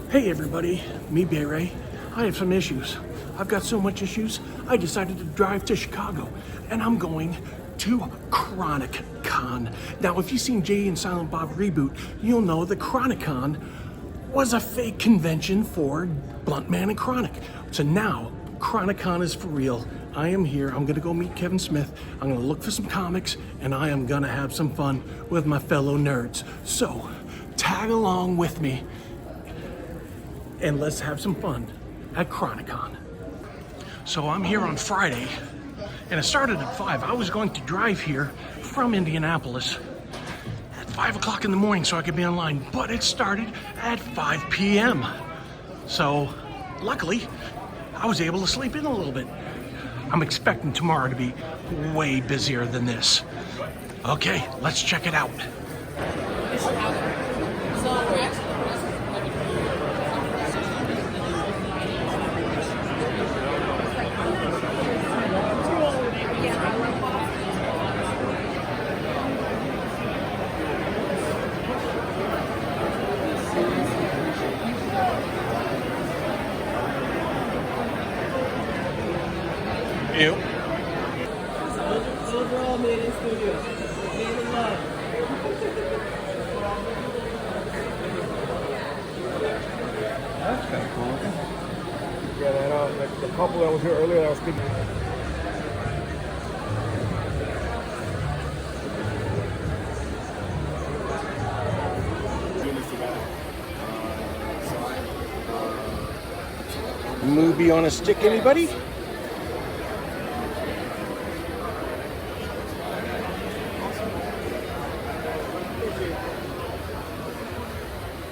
Hey everybody, me Ray. I have some issues. I've got so much issues, I decided to drive to Chicago, and I'm going to Chronic Con. Now, if you've seen Jay and Silent Bob Reboot, you'll know that Chronic Con was a fake convention for Bluntman Chronic. So now, Chronic Con is for real. I am here, I'm gonna go meet Kevin Smith, I'm gonna look for some comics, and I am gonna have some fun with my fellow nerds. So, tag along with me, and let's have some fun at Chronicon. So I'm here on Friday, and it started at 5. I was going to drive here from Indianapolis at 5 o'clock in the morning so I could be online, but it started at 5 p.m. So luckily, I was able to sleep in a little bit. I'm expecting tomorrow to be way busier than this. Okay, let's check it out. Ew. Overall made in studio. Made in love. That's kind of cool. Yeah, that the couple that was here earlier that was speaking. Movie on a stick, anybody?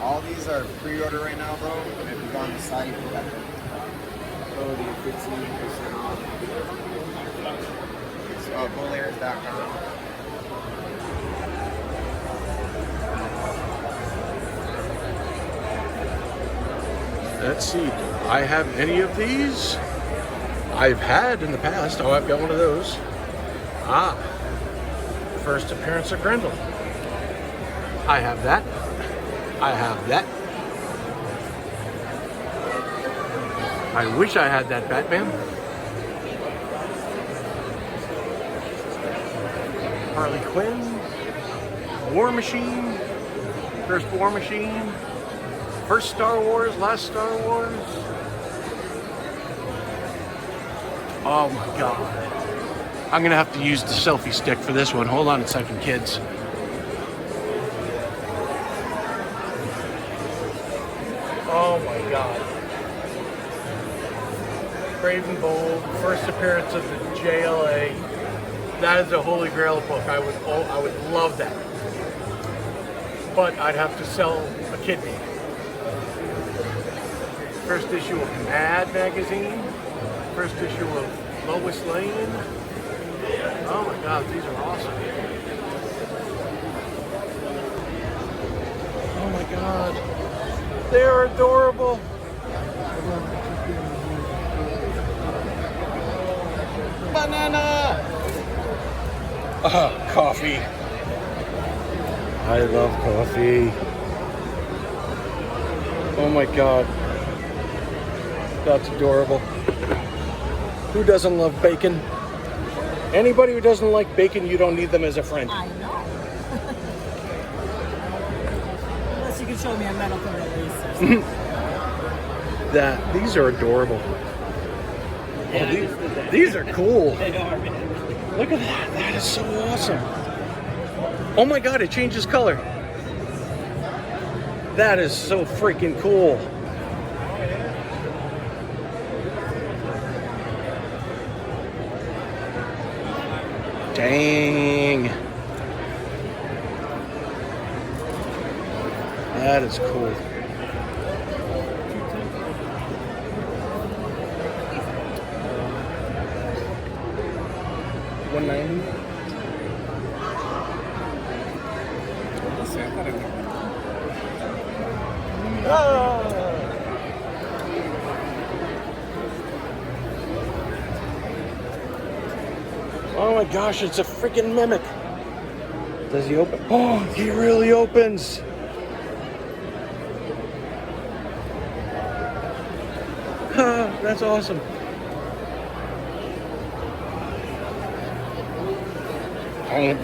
All these are pre-order right now, bro. If you go on the site, you got the 15% off. It's bullairs.com. Let's see. Do I have any of these? I've had in the past. Oh, I've got one of those. Ah. First appearance of Grendel. I have that. I have that. I wish I had that Batman. Harley Quinn. War Machine. First War Machine. First Star Wars, last Star Wars. Oh my God. I'm gonna have to use the selfie stick for this one. Hold on a second, kids. Oh my God. Brave and Bold, first appearance of the JLA. That is a holy grail book. I would love that. But I'd have to sell a kidney. First issue of Mad magazine. First issue of Lois Lane. Oh my God, these are awesome. Oh my God. They're adorable. Banana. Coffee. I love coffee. Oh my God. That's adorable. Who doesn't love bacon? Anybody who doesn't like bacon, you don't need them as a friend. I know. Unless you can show me a medical release. These are adorable. Yeah, Oh, these are cool. They are, man. Look at that. That is so awesome. Oh my God, it changes color. That is so freaking cool. Dang. That is cool. $190. Oh my gosh, it's a freaking mimic. Does he open? Oh, he really opens. That's awesome. Oh.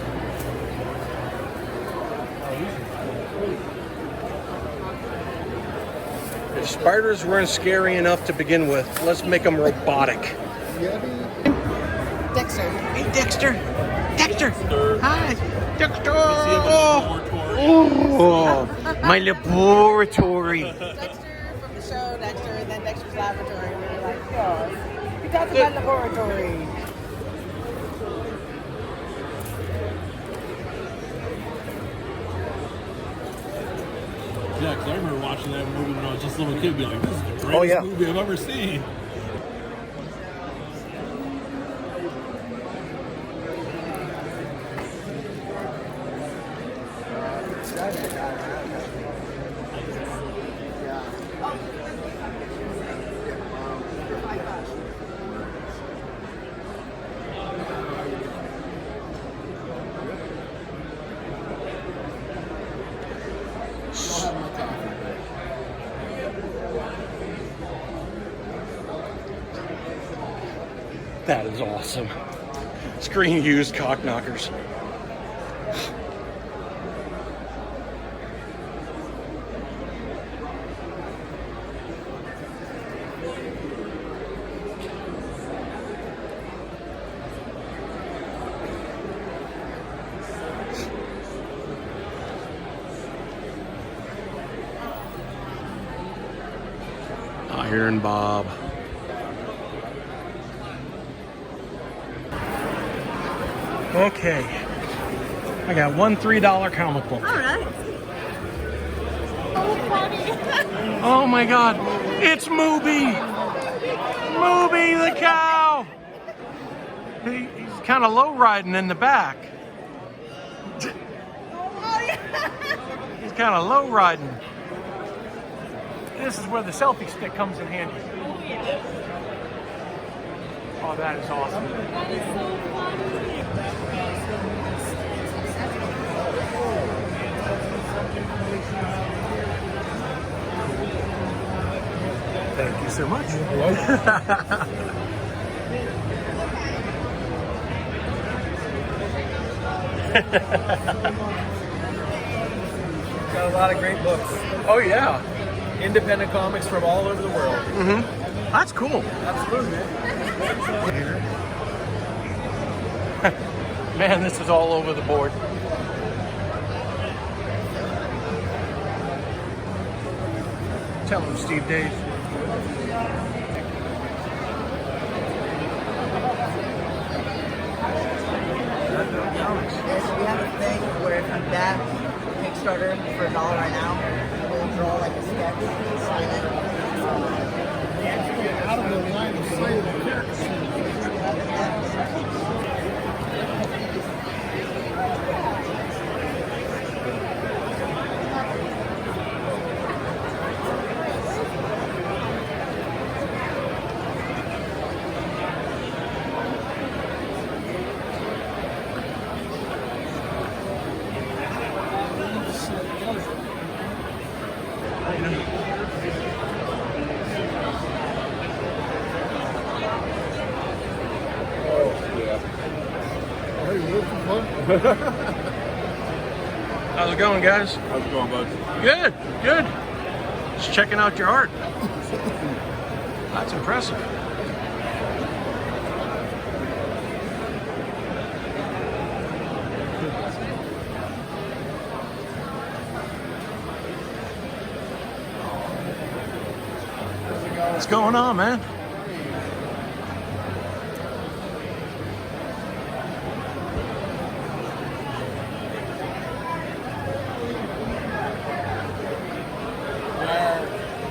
If spiders weren't scary enough to begin with, let's make them robotic. Dexter. Hey, Dexter. Dexter. Hi. Dexter. Oh, my laboratory. Dexter from the show, Dexter, and then Dexter's Laboratory. We were like, yo, we talked about laboratory. Yeah, because I remember watching that movie when I was just a little kid, be like, this is the greatest movie I've ever seen. That is awesome. Screen used cock knockers. Iron Bob. Okay. I got one $3 comic book. All right. Oh my God. It's Mooby. Mooby the cow. He's kind of low riding in the back. He's kind of low riding. This is where the selfie stick comes in handy. Oh, that is awesome. That is so funny. Thank you so much. Got a lot of great books. Oh yeah. Independent comics from all over the world. Mm-hmm. That's cool. Absolutely, man. Man, this is all over the board. Tell him, Steve Dave. Yes, we have a thing where if you back Kickstarter for $1 right now, we'll draw like a sketch, sign it. Out of the line of sight of the character. How's it going, guys? How's it going, bud? Good, good. Just checking out your art. That's impressive. What's going on, man?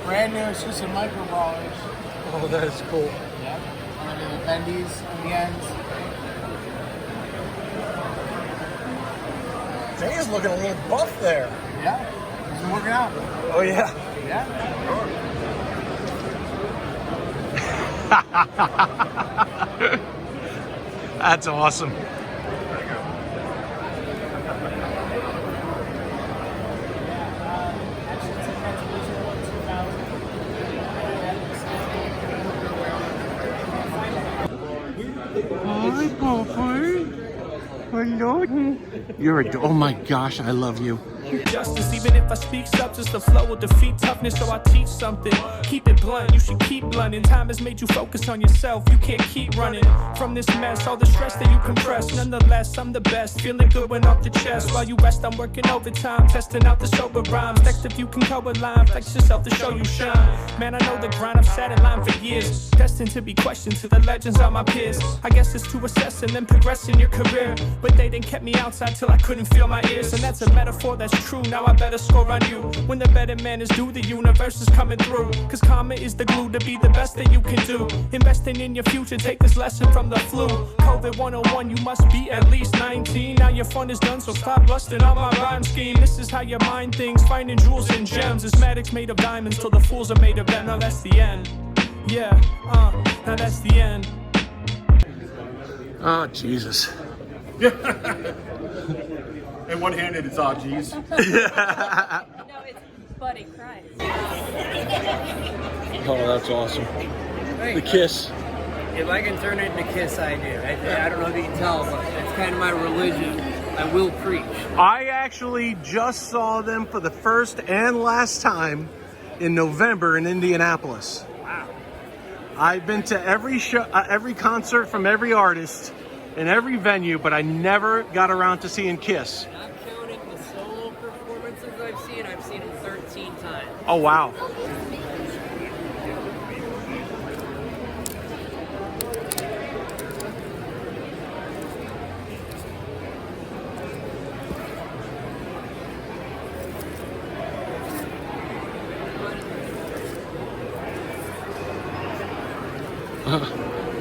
Brand new exclusive micro brawlers. Oh, that is cool. Yeah. And then the bendies on the ends. Jay is looking a little buff there. Yeah. He's been working out. Oh, yeah. Yeah. That's awesome. Hi, Popeye. Hello. You're a. Oh my gosh, I love you. Justice, even if I speak substance, the flow will defeat toughness, so I teach something. Keep it blunt, you should keep blunting. Time has made you focus on yourself, you can't keep running from this mess, all the stress that you compress. Nonetheless, I'm the best, feeling good when off the chest. While you rest, I'm working overtime, testing out the sober rhymes. Next, if you can co-align, flex yourself to show you shine. Man, I know the grind, I've sat in line for years, destined to be questioned to the legends of my peers. I guess it's to assess and then progress in your career, but they didn't kept me outside till I couldn't feel my ears. And that's a metaphor that's true, now I better score on you. When the better man is due, the universe is coming through. Cause karma is the glue to be the best that you can do. Investing in your future, take this lesson from the flu. COVID 101, you must be at least 19. Now your fun is done, so stop lusting on my rhyme scheme. This is how your mind thinks, finding jewels and gems. Asthmatics made of diamonds till the fools are made of them. Now that's the end. Yeah, now that's the end. Oh, Jesus. And one-handed, it's oh geez. No, it's Buddy cries. Oh, that's awesome. The kiss. If I can turn it into Kiss, I do. I don't know if you can tell, but it's kind of my religion. I will preach. I actually just saw them for the first and last time in November in Indianapolis. Wow. I've been to every show, every concert from every artist in every venue, but I never got around to seeing Kiss. Not counting the solo performances I've seen them 13 times. Oh, wow.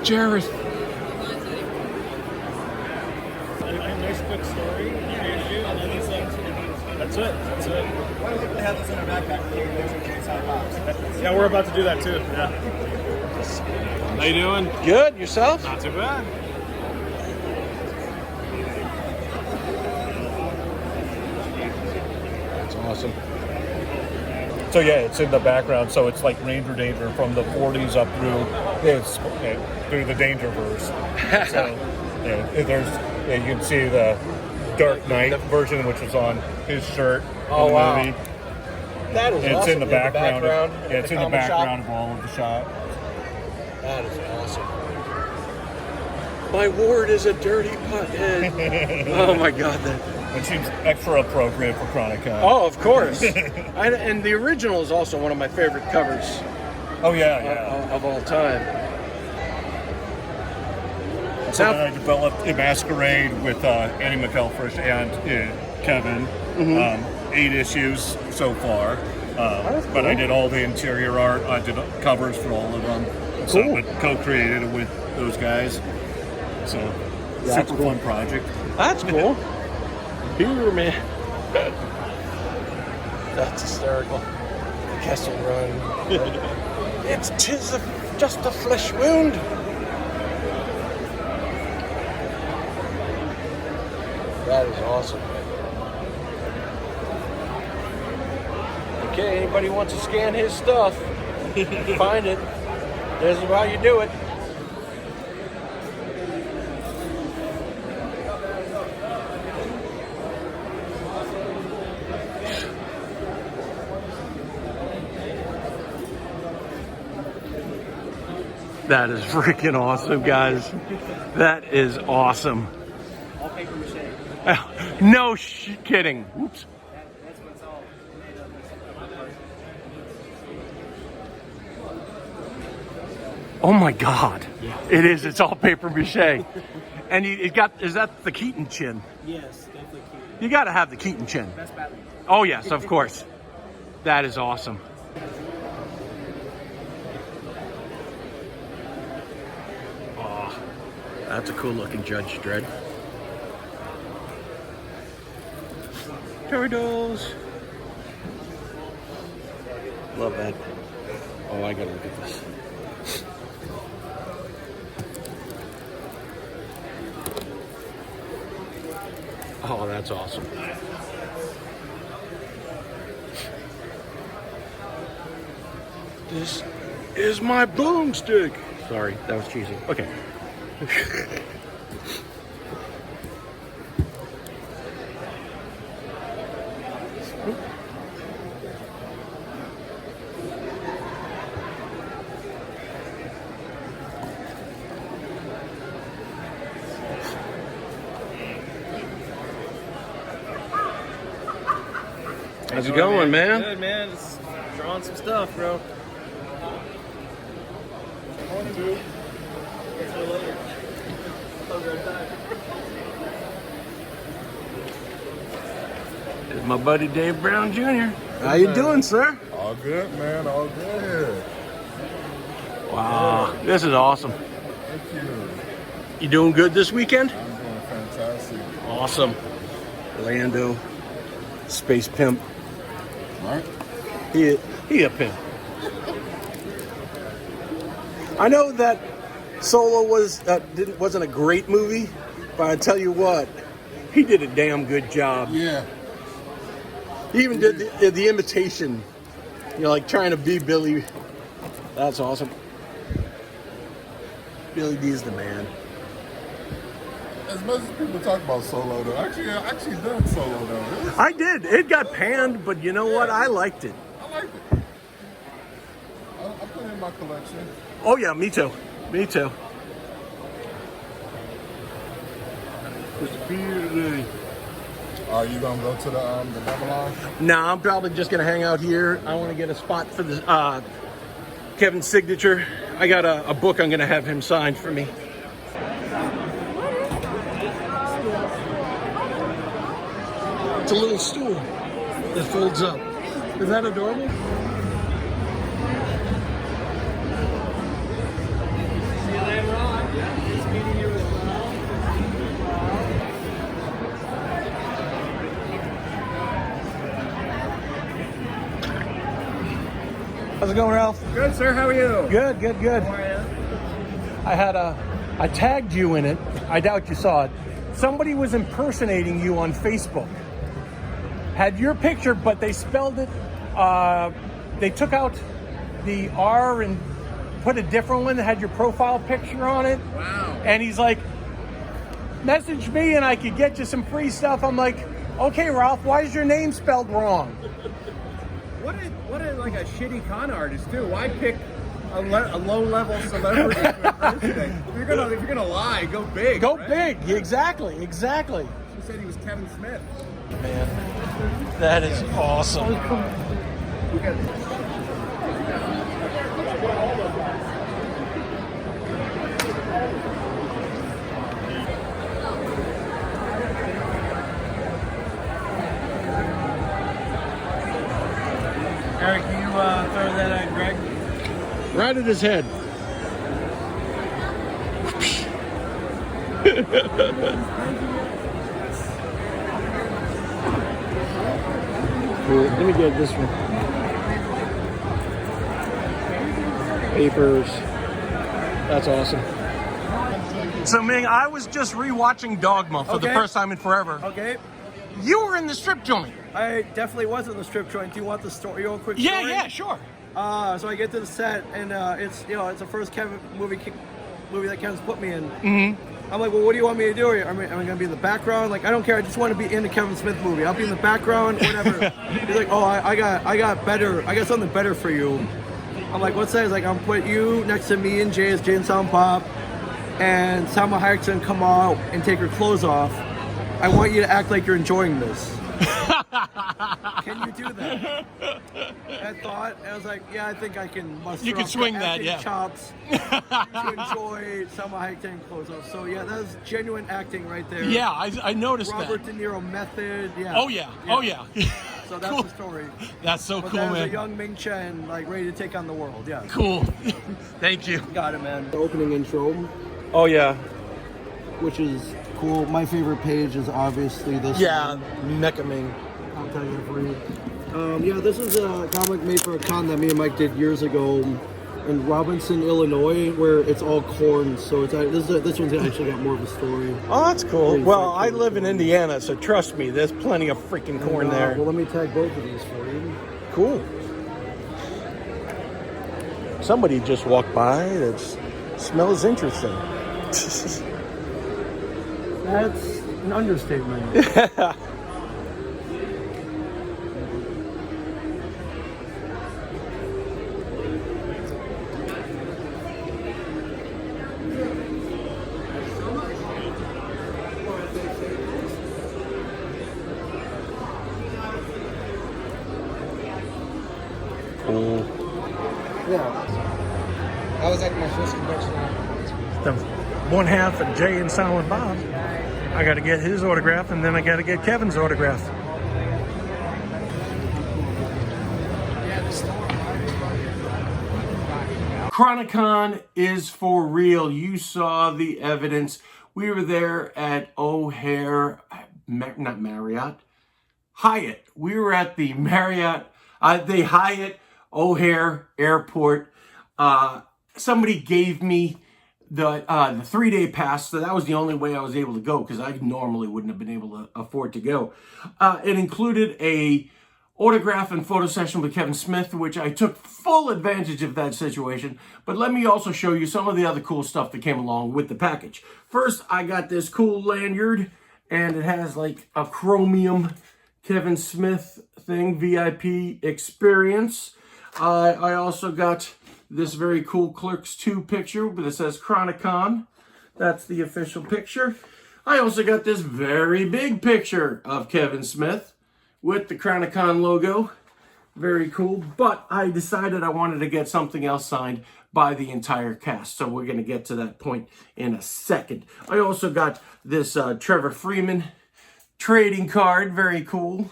Jared. Nice quick story. That's it. That's it. Why don't we have this in our backpack? Jay Silent Bob's. Yeah, we're about to do that too. Yeah. How you doing? Good. Yourself? Not too bad. That's awesome. So yeah, it's in the background. So it's like Ranger Danger from the 40s up through through the Dangerverse. So there's you can see the Dark Knight version, which was on his shirt in the movie. That is And awesome. it's in the background. Yeah, It's in the background of all of the shot. That is awesome. My ward is a dirty butthead. Oh my God, that. It seems extra appropriate for Chronic. Oh, of course. And the original is also one of my favorite covers. Oh yeah. Of all time. So then I developed a Masquerade with Annie McElfresh and Kevin. 8 issues so far. But I did all the interior art. I did covers for all of them. So I co-created it with those guys. So super fun project. That's cool. Here, man. That's hysterical. Kessel Run. Tis just a flesh wound. That is awesome. Okay, anybody wants to scan his stuff, find it. This is how you do it. That is freaking awesome, guys. That is awesome. All paper mache. No kidding. Oops. That's what's all made of. Oh my God. It is. It's all paper mache. And is that the Keaton chin? Yes, definitely cute. You got to have the Keaton chin. Best Batman. Oh yes, of course. That is awesome. Oh, that's a cool looking Judge Dredd. Turtles. Love that. Oh, I gotta look at this. Oh, that's awesome. This is my boomstick. Sorry, that was cheesy. Okay. How's it going, man? Good, man. Just drawing some stuff, bro. It's my buddy Dave Brown Jr. How you doing, sir? All good, man. All good. Wow, this is awesome. Thank you. You doing good this weekend? I'm doing fantastic. Awesome. Orlando, Space Pimp. Right? He a pimp. I know that Solo wasn't a great movie, but I tell you what, he did a damn good job. Yeah. He even did the imitation, you know, like trying to be Billy. That's awesome. Billy D is the man. As much as people talk about Solo, though, I actually done Solo, though. I did. It got panned, but you know what? I liked it. I liked it. I put it in my collection. Oh yeah, me too. Me too. Are you gonna go to the Babylon? Nah, I'm probably just gonna hang out here. I want to get a spot for the Kevin's signature. I got a book I'm gonna have him sign for me. It's a little stool that folds up. Is that adorable? How's it going, Ralph? Good, sir. How are you? Good, good, good. How are you? I tagged you in it. I doubt you saw it. Somebody was impersonating you on Facebook. Had your picture, but they spelled it, they took out the R and put a different one that had your profile picture on it. Wow. And he's like, message me and I could get you some free stuff. I'm like, okay, Ralph, why is your name spelled wrong? What a like a shitty con artist too. Why pick a low-level celebrity to impersonate? If you're gonna lie, go big. Go right? big. Exactly. He said he was Kevin Smith. Man, that is awesome. Eric, can you throw that at Greg? Right at his head. Cool. Let me get this one. Papers. That's awesome. So, Ming, I was just rewatching Dogma for the first time in forever. Okay. You were in the strip joint. I definitely was in the strip joint. Do you want the story? Real quick story? Yeah, sure. So I get to the set, and it's the first Kevin movie that Kevin's put me in. Mm-hmm. I'm like, well, what do you want me to do? Am I going to be in the background? Like, I don't care. I just want to be in the Kevin Smith movie. I'll be in the background, whatever. He's like, oh, I got something better for you. I'm like, what's that? He's like, I'm put you next to me and Jay as Jay and Silent Bob, and Salma Hayek's gonna come out and take her clothes off. I want you to act like you're enjoying this. Can you do that? I thought, and I was like, yeah, I think I can muster You can up swing the that, acting yeah. chops to enjoy Salma Hayek taking clothes off. So yeah, that was genuine acting right there. Yeah, I noticed Robert that. De Niro method. Yeah. Oh yeah. So that's Cool. the story. That's so But cool, that was man. a young Ming Chen, like ready to take on the world. Yeah. Cool. Thank you. Got it, man. The opening intro, Oh yeah. which is cool. My favorite page is obviously this. Yeah, Mecha Ming. I'll tell you for you. Yeah, this is a comic made for a con that me and Mike did years ago in Robinson, Illinois, where it's all corn. So it's this one's actually got more of a story. Oh, that's cool. Pretty Well, freaking I live in cool. Indiana, so trust me, there's plenty of freaking corn And, there. Well, let me tag both of these for you. Cool. Somebody just walked by that smells interesting. That's an understatement. Yeah. I was at my first convention. The one half of Jay and Silent Bob. I got to get his autograph, and then I got to get Kevin's autograph. Chronicon is for real. You saw the evidence. We were there at O'Hare, not Marriott, Hyatt. We were at the Marriott, the Hyatt O'Hare Airport. Somebody gave me the 3-day pass, so that was the only way I was able to go because I normally wouldn't have been able to afford to go. It included a autograph and photo session with Kevin Smith, which I took full advantage of that situation. But let me also show you some of the other cool stuff that came along with the package. First, I got this cool lanyard, and it has like a chromium Kevin Smith thing, VIP experience. I also got this very cool Clerks 2 picture that says Chronicon. That's the official picture. I also got this very big picture of Kevin Smith with the Chronicon logo. Very cool. But I decided I wanted to get something else signed by the entire cast. So we're going to get to that point in a second. I also got this Trevor Freeman trading card. Very cool.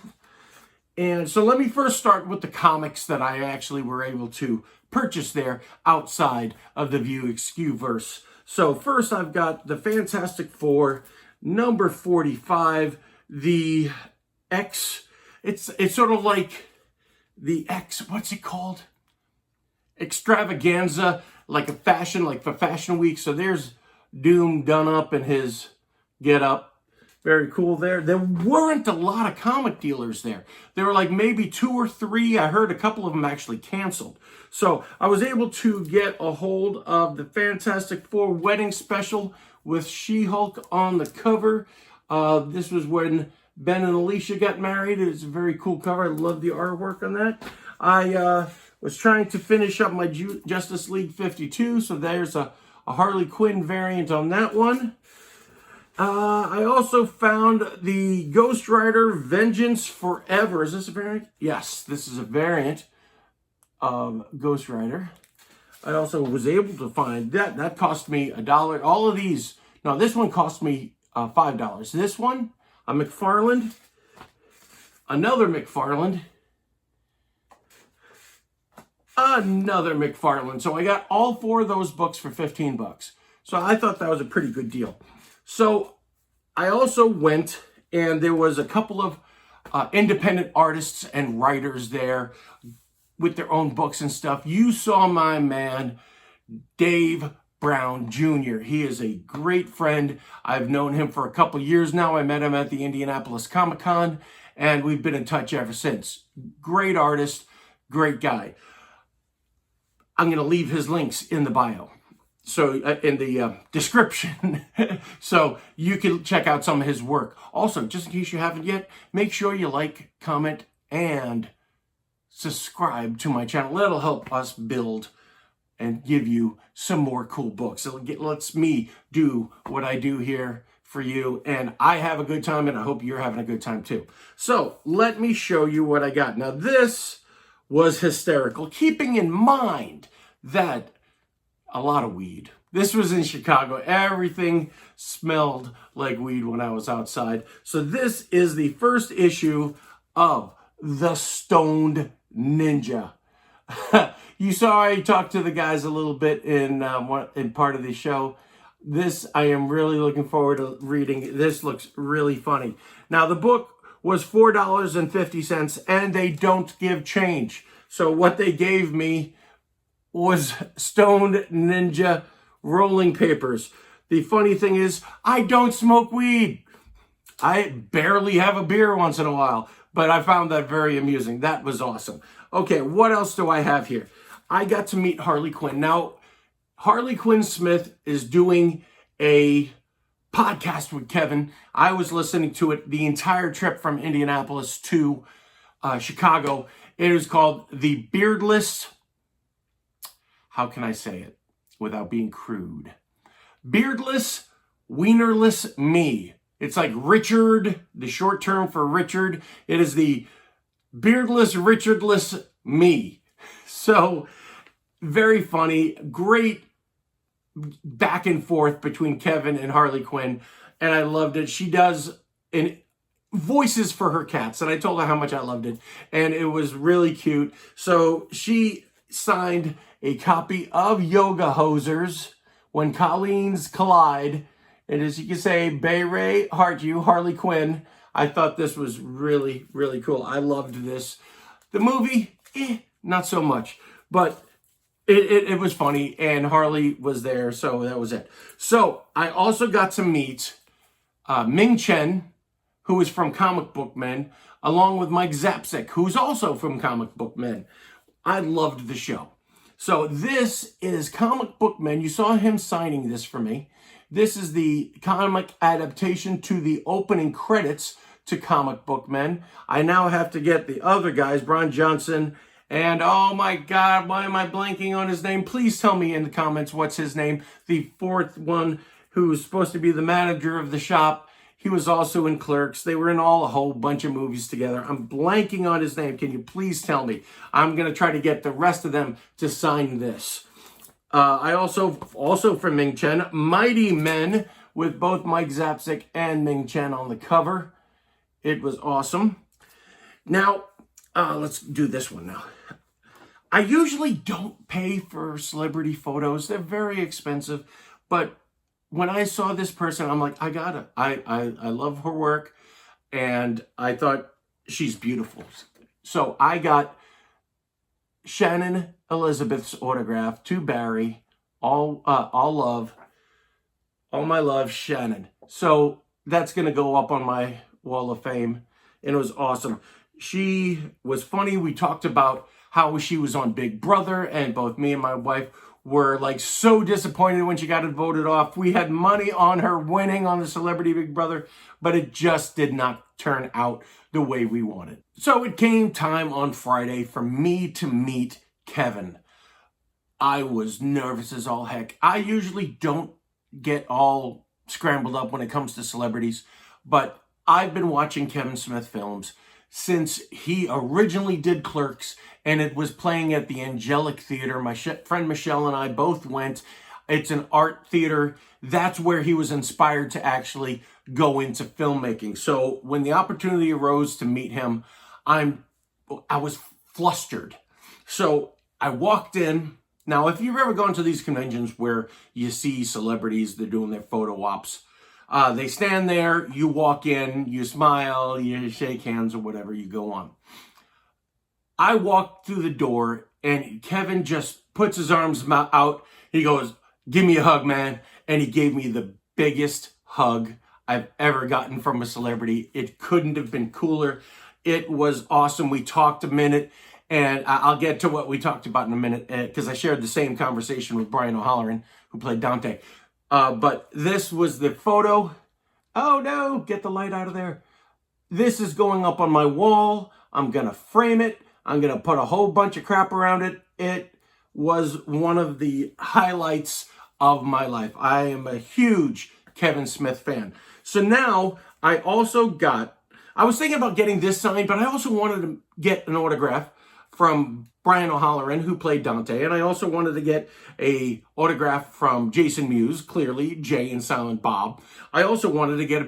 And so let me first start with the comics that I actually were able to purchase there outside of the View Askew-verse. So first I've got the Fantastic Four, number 45, the X. It's sort of like the X, what's it called? Extravaganza, like a fashion, like for Fashion Week. So there's Doom done up in his get up. Very cool there. There weren't a lot of comic dealers there. There were like maybe 2 or 3. I heard a couple of them actually canceled. So I was able to get a hold of the Fantastic Four wedding special with She-Hulk on the cover. This was when Ben and Alicia got married. It's a very cool cover. I love the artwork on that. I was trying to finish up my Justice League 52. So there's a Harley Quinn variant on that one. I also found the Ghost Rider Vengeance Forever. Is this a variant? Yes, this is a variant of Ghost Rider. I also was able to find that. That cost me $1. All of these, no, this one cost me $5. This one, a McFarlane, another McFarlane, another McFarlane. So I got all 4 of those books for $15. So I thought that was a pretty good deal. So I also went, and there was a couple of independent artists and writers there with their own books and stuff. You saw my man, Dave Brown Jr. He is a great friend. I've known him for a couple years now. I met him at the Indianapolis Comic-Con, and we've been in touch ever since. Great artist, great guy. I'm going to leave his links in the bio. So in the description, so you can check out some of his work. Also, just in case you haven't yet, make sure you like, comment, and subscribe to my channel. That'll help us build and give you some more cool books. It lets me do what I do here for you, and I have a good time, and I hope you're having a good time too. So let me show you what I got. Now this was hysterical, keeping in mind that a lot of weed. This was in Chicago. Everything smelled like weed when I was outside. So this is the first issue of The Stoned Ninja. You saw I talked to the guys a little bit in part of the show. This I am really looking forward to reading. This looks really funny. Now the book was $4.50 and they don't give change. So what they gave me was Stoned Ninja rolling papers. The funny thing is, I don't smoke weed. I barely have a beer once in a while, but I found that very amusing. That was awesome. Okay, what else do I have here? I got to meet Harley Quinn. Now, Harley Quinn Smith is doing a podcast with Kevin. I was listening to it the entire trip from Indianapolis to Chicago. It is called The Beardless, how can I say it without being crude? Beardless, Wienerless Me. It's like Richard, the short term for Richard. It is the Beardless, Richardless Me. So very funny, great back and forth between Kevin and Harley Quinn, and I loved it. She does voices for her cats, and I told her how much I loved it, and it was really cute. So she signed a copy of Yoga Hosers, When Colleen's Collide, and as you can say, Bay Ray, Heart You, Harley Quinn. I thought this was really, really cool. I loved this. The movie, not so much, but it was funny, and Harley was there, so that was it. So I also got to meet Ming Chen, who is from Comic Book Men, along with Mike Zapsik, who's also from Comic Book Men. I loved the show. So this is Comic Book Men. You saw him signing this for me. This is the comic adaptation to the opening credits to Comic Book Men. I now have to get the other guys, Brian Johnson, and oh my God, why am I blanking on his name? Please tell me in the comments what's his name. The fourth one, who's supposed to be the manager of the shop. He was also in Clerks. They were in a whole bunch of movies together. I'm blanking on his name. Can you please tell me? I'm going to try to get the rest of them to sign this. I also from Ming Chen, Mighty Men, with both Mike Zapsik and Ming Chen on the cover. It was awesome. Now, let's do this one now. I usually don't pay for celebrity photos. They're very expensive. But when I saw this person, I'm like, I got it. I love her work. And I thought she's beautiful. So I got Shannon Elizabeth's autograph to Barry. All my love, Shannon. So that's going to go up on my wall of fame. And it was awesome. She was funny. We talked about how she was on Big Brother, and both me and my wife were like so disappointed when she got voted off. We had money on her winning on the Celebrity Big Brother, but it just did not turn out the way we wanted. So it came time on Friday for me to meet Kevin. I was nervous as all heck. I usually don't get all scrambled up when it comes to celebrities, but I've been watching Kevin Smith films since he originally did Clerks, and it was playing at the Angelic Theater. My friend Michelle and I both went. It's an art theater. That's where he was inspired to actually go into filmmaking. So when the opportunity arose to meet him, I was flustered. So I walked in. Now, if you've ever gone to these conventions where you see celebrities, they're doing their photo ops, they stand there, you walk in, you smile, you shake hands or whatever, you go on. I walked through the door and Kevin just puts his arms out. He goes, "Give me a hug, man." And he gave me the biggest hug I've ever gotten from a celebrity. It couldn't have been cooler. It was awesome. We talked a minute, and I'll get to what we talked about in a minute because I shared the same conversation with Brian O'Halloran, who played Dante. But this was the photo. Oh no, get the light out of there. This is going up on my wall. I'm going to frame it. I'm going to put a whole bunch of crap around it. It was one of the highlights of my life. I am a huge Kevin Smith fan. So now I was thinking about getting this signed, but I also wanted to get an autograph from Brian O'Halloran, who played Dante, and I also wanted to get a autograph from Jason Mewes, clearly Jay and Silent Bob. I also wanted to get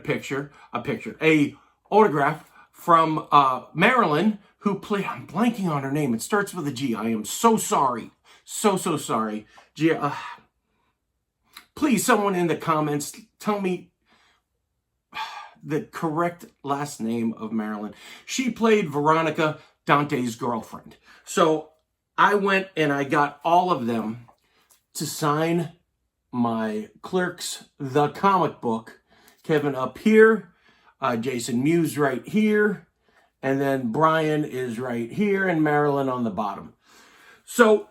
a autograph from Marilyn, who played, I'm blanking on her name. It starts with a G. I am so sorry. So sorry. Please, someone in the comments, tell me the correct last name of Marilyn. She played Veronica, Dante's girlfriend. So I went and I got all of them to sign my Clerks, the comic book. Kevin up here, Jason Mewes right here, and then Brian is right here, and Marilyn on the bottom. So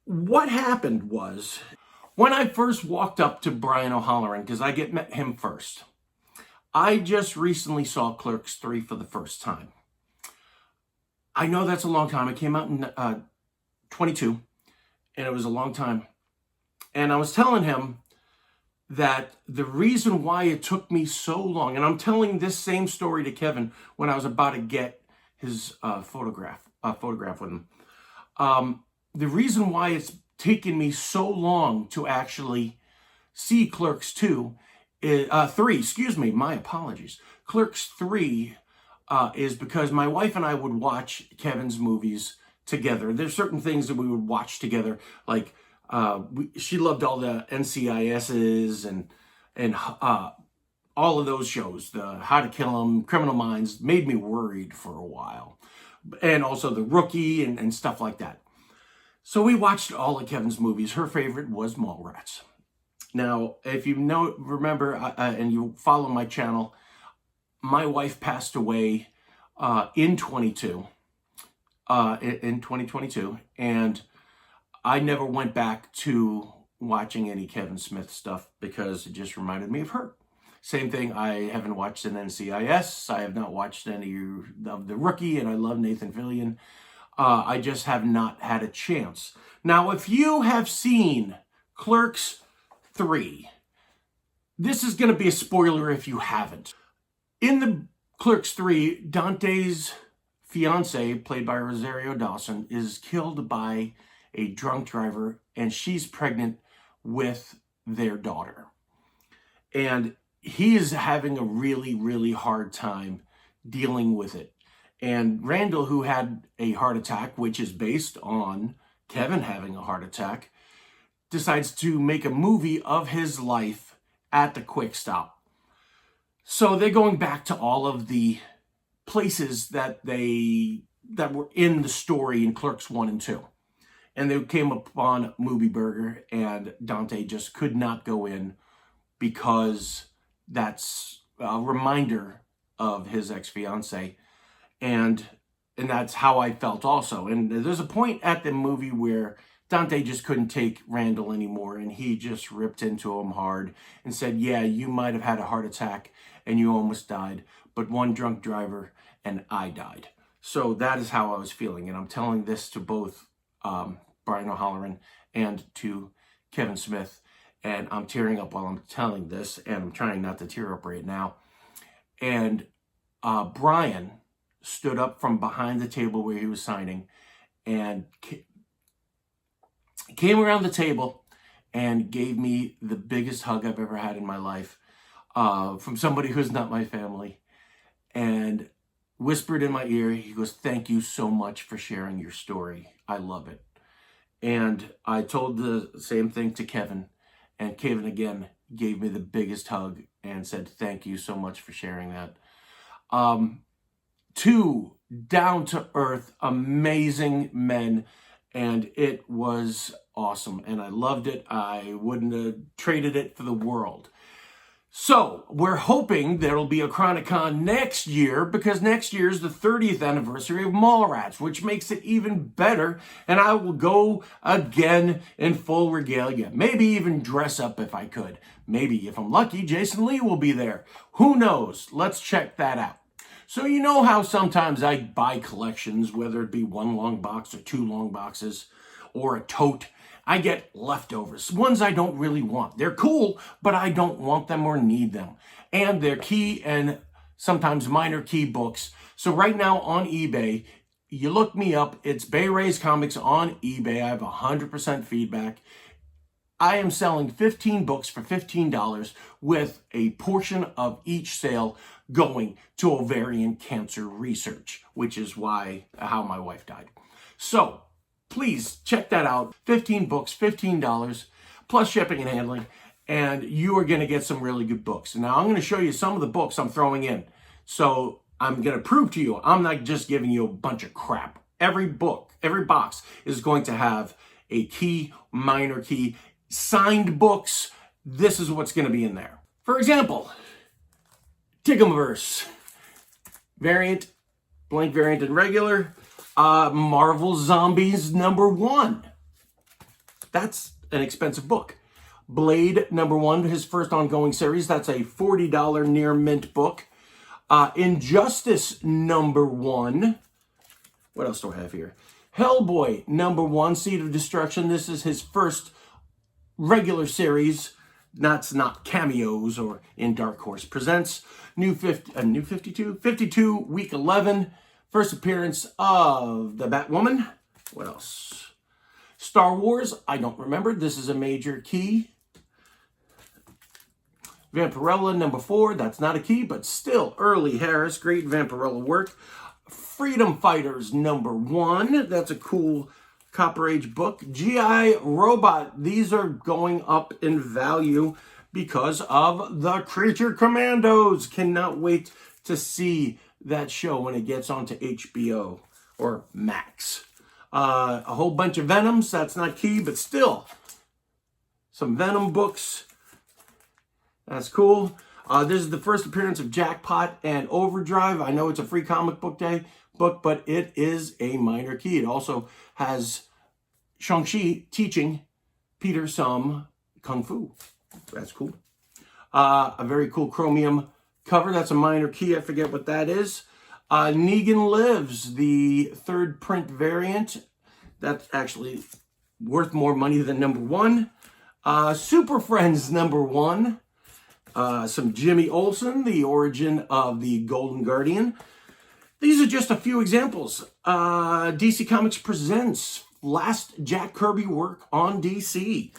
what happened was, when I first walked up to Brian O'Halloran, because I met him first, I just recently saw Clerks 3 for the first time. I know that's a long time. It came out in 22, and it was a long time. And I was telling him that the reason why it took me so long, and I'm telling this same story to Kevin when I was about to get his photograph with him. The reason why it's taken me so long to actually see Clerks 3, excuse me, my apologies. Clerks 3 is because my wife and I would watch Kevin's movies together. There's certain things that we would watch together, like she loved all the NCISs and all of those shows, the How to Kill 'Em, Criminal Minds, made me worried for a while. And also The Rookie and stuff like that. So we watched all of Kevin's movies. Her favorite was Mallrats. Now, if you remember, and you follow my channel, my wife passed away in 2022, and I never went back to watching any Kevin Smith stuff because it just reminded me of her. Same thing, I haven't watched an NCIS, I have not watched any of The Rookie, and I love Nathan Fillion. I just have not had a chance. Now, if you have seen Clerks 3, this is going to be a spoiler if you haven't. In the Clerks 3, Dante's fiance, played by Rosario Dawson, is killed by a drunk driver, and she's pregnant with their daughter. And he is having a really, really hard time dealing with it. And Randall, who had a heart attack, which is based on Kevin having a heart attack, decides to make a movie of his life at the Quick Stop. So they're going back to all of the places that were in the story in Clerks 1 and 2. And they came upon Movie Burger, and Dante just could not go in because that's a reminder of his ex-fiancée. And that's how I felt also. And there's a point at the movie where Dante just couldn't take Randall anymore, and he just ripped into him hard and said, yeah, you might have had a heart attack and you almost died, but one drunk driver and I died. So that is how I was feeling. And I'm telling this to both Brian O'Halloran and to Kevin Smith. And I'm tearing up while I'm telling this, and I'm trying not to tear up right now. And Brian stood up from behind the table where he was signing and came around the table and gave me the biggest hug I've ever had in my life from somebody who's not my family, and whispered in my ear, he goes, thank you so much for sharing your story. I love it. And I told the same thing to Kevin, and Kevin again gave me the biggest hug and said, thank you so much for sharing that. Two down-to-earth, amazing men, and it was awesome, and I loved it. I wouldn't have traded it for the world. So, we're hoping there'll be a Chronicon next year, because next year is the 30th anniversary of Mallrats, which makes it even better, and I will go again in full regalia. Maybe even dress up if I could. Maybe, if I'm lucky, Jason Lee will be there. Who knows? Let's check that out. So you know how sometimes I buy collections, whether it be one long box or two long boxes or a tote. I get leftovers, ones I don't really want. They're cool, but I don't want them or need them. And they're key and sometimes minor key books. So right now on eBay, you look me up, it's Bay Ray's Comics on eBay. I have 100% feedback. I am selling 15 books for $15 with a portion of each sale going to ovarian cancer research, which is how my wife died. So please check that out. 15 books, $15, plus shipping and handling, and you are going to get some really good books. Now I'm going to show you some of the books I'm throwing in. So I'm going to prove to you, I'm not just giving you a bunch of crap. Every book, every box is going to have a key, minor key, signed books. This is what's going to be in there. For example, Tickumverse, variant, blank variant and regular, Marvel Zombies #1. That's an expensive book. Blade #1, his first ongoing series. That's a $40 near mint book. Injustice #1. What else do I have here? Hellboy #1, Seed of Destruction. This is his first regular series. That's not cameos or in Dark Horse Presents. New 52, week 11. First appearance of the Batwoman. What else? Star Wars, I don't remember. This is a major key. Vampirella number 4, that's not a key, but still early Harris, great Vampirella work. Freedom Fighters number 1, that's a cool Copper Age book. G.I. Robot, these are going up in value because of the Creature Commandos. Cannot wait to see that show when it gets onto HBO or Max. A whole bunch of Venoms, that's not key, but still some Venom books. That's cool. This is the first appearance of Jackpot and Overdrive. I know it's a free comic book day book, but it is a minor key. It also has Shang-Chi teaching Peter some Kung Fu. That's cool. A very cool chromium cover. That's a minor key. I forget what that is. Negan Lives, the 3rd print variant. That's actually worth more money than number 1. Super Friends number 1. Some Jimmy Olsen, the origin of the Golden Guardian. These are just a few examples. DC Comics presents last Jack Kirby work on DC.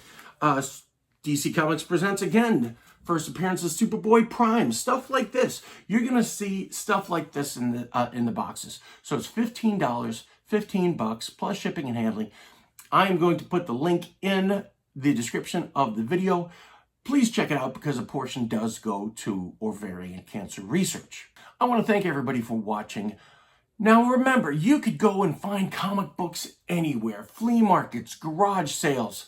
DC Comics presents again. First appearance of Superboy Prime. Stuff like this. You're gonna see stuff like this in the boxes. So it's $15, $15 plus shipping and handling. I am going to put the link in the description of the video. Please check it out because a portion does go to ovarian cancer research. I want to thank everybody for watching. Now remember, you could go and find comic books anywhere. Flea markets, garage sales,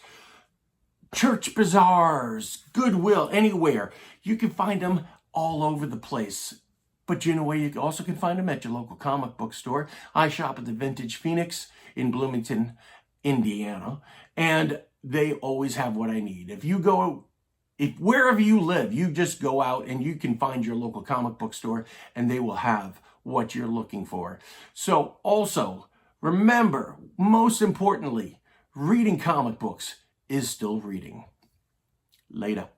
church bazaars, Goodwill, anywhere. You can find them all over the place. But you know where you also can find them? At your local comic book store. I shop at the Vintage Phoenix in Bloomington, Indiana. And they always have what I need. If wherever you live, you just go out and you can find your local comic book store and they will have what you're looking for. So also, remember, most importantly, reading comic books is still reading. Later.